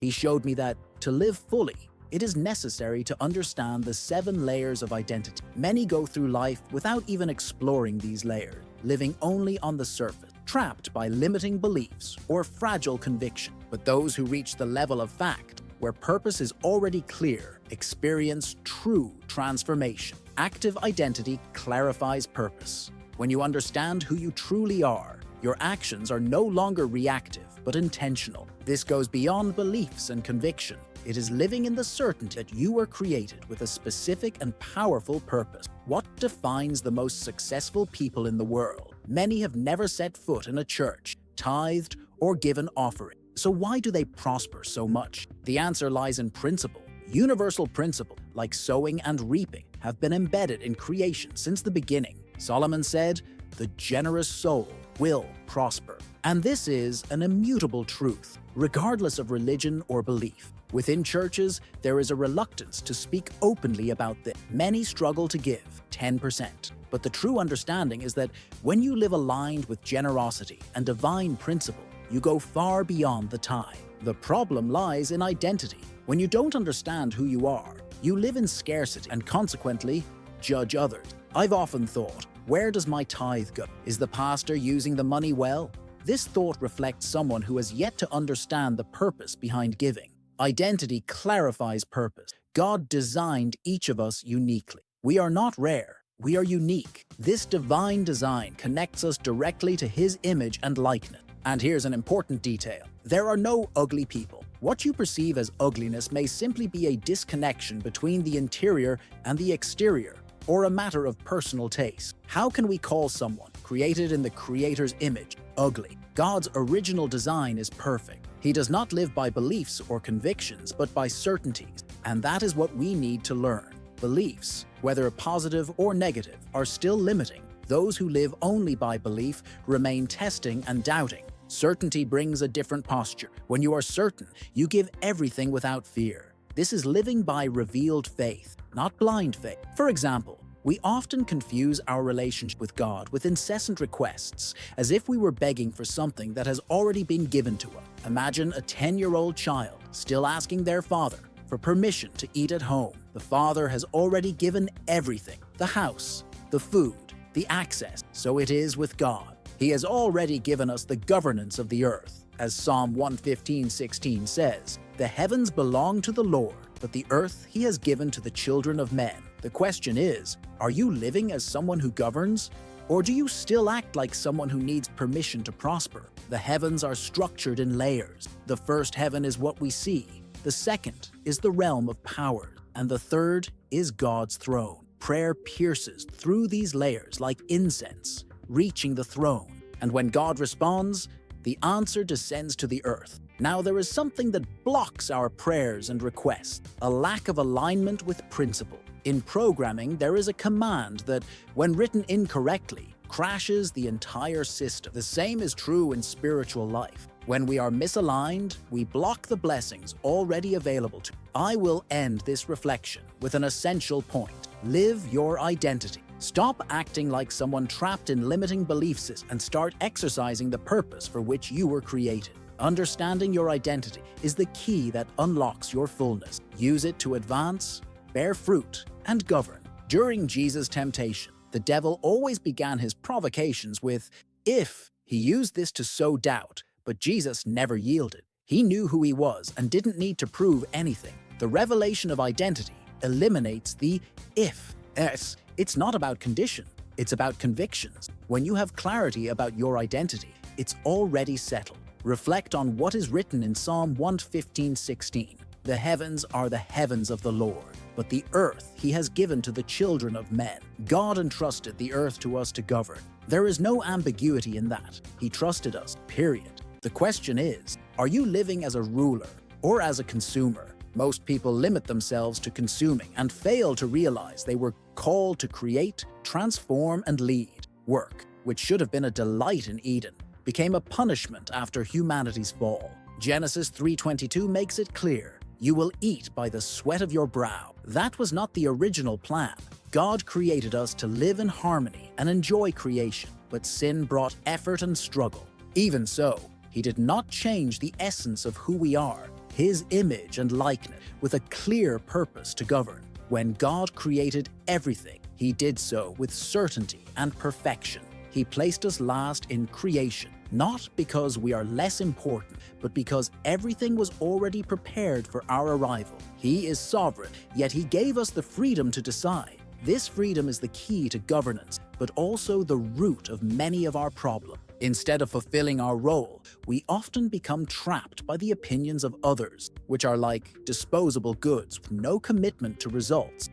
He showed me that to live fully, it is necessary to understand the 7 layers of identity. Many go through life without even exploring these layers, living only on the surface, trapped by limiting beliefs or fragile conviction. But those who reach the level of fact, where purpose is already clear, experience true transformation. Active identity clarifies purpose. When you understand who you truly are, your actions are no longer reactive, but intentional. This goes beyond beliefs and conviction. It is living in the certainty that you were created with a specific and powerful purpose. What defines the most successful people in the world? Many have never set foot in a church, tithed, or given offering. So why do they prosper so much? The answer lies in principle. Universal principles, like sowing and reaping, have been embedded in creation since the beginning. Solomon said, "The generous soul will prosper." And this is an immutable truth, regardless of religion or belief. Within churches, there is a reluctance to speak openly about this. Many struggle to give 10%. But the true understanding is that when you live aligned with generosity and divine principle, you go far beyond the tithe. The problem lies in identity. When you don't understand who you are, you live in scarcity and consequently judge others. I've often thought, where does my tithe go? Is the pastor using the money well? This thought reflects someone who has yet to understand the purpose behind giving. Identity clarifies purpose. God designed each of us uniquely. We are not rare. We are unique. This divine design connects us directly to His image and likeness. And here's an important detail. There are no ugly people. What you perceive as ugliness may simply be a disconnection between the interior and the exterior, or a matter of personal taste. How can we call someone created in the Creator's image ugly? God's original design is perfect. He does not live by beliefs or convictions, but by certainties. And that is what we need to learn. Beliefs, whether positive or negative, are still limiting. Those who live only by belief remain testing and doubting. Certainty brings a different posture. When you are certain, you give everything without fear. This is living by revealed faith, not blind faith. For example, we often confuse our relationship with God with incessant requests, as if we were begging for something that has already been given to us. Imagine a 10-year-old child still asking their father for permission to eat at home. The father has already given everything: the house, the food, the access. So it is with God. He has already given us the governance of the earth. As Psalm 115:16 says, "The heavens belong to the Lord, but the earth He has given to the children of men." The question is, are you living as someone who governs? Or do you still act like someone who needs permission to prosper? The heavens are structured in layers. The first heaven is what we see. The second is the realm of power. And the third is God's throne. Prayer pierces through these layers like incense, reaching the throne. And when God responds, the answer descends to the earth. Now there is something that blocks our prayers and requests: a lack of alignment with principle. In programming, there is a command that, when written incorrectly, crashes the entire system. The same is true in spiritual life. When we are misaligned, we block the blessings already available to us. I will end this reflection with an essential point. Live your identity. Stop acting like someone trapped in limiting belief systems and start exercising the purpose for which you were created. Understanding your identity is the key that unlocks your fullness. Use it to advance, bear fruit, and govern. During Jesus' temptation, the devil always began his provocations with "if." He used this to sow doubt, but Jesus never yielded. He knew who he was and didn't need to prove anything. The revelation of identity eliminates the "if." It's not about condition, it's about convictions. When you have clarity about your identity, it's already settled. Reflect on what is written in Psalm 115:16. "The heavens are the heavens of the Lord, but the earth He has given to the children of men." God entrusted the earth to us to govern. There is no ambiguity in that. He trusted us, period. The question is, are you living as a ruler or as a consumer? Most people limit themselves to consuming and fail to realize they were called to create, transform, and lead. Work, which should have been a delight in Eden, became a punishment after humanity's fall. Genesis 3:22 makes it clear, "You will eat by the sweat of your brow." That was not the original plan. God created us to live in harmony and enjoy creation, but sin brought effort and struggle. Even so, He did not change the essence of who we are. His image and likeness, with a clear purpose to govern. When God created everything, He did so with certainty and perfection. He placed us last in creation, not because we are less important, but because everything was already prepared for our arrival. He is sovereign, yet He gave us the freedom to decide. This freedom is the key to governance, but also the root of many of our problems. Instead of fulfilling our role, we often become trapped by the opinions of others, which are like disposable goods with no commitment to results.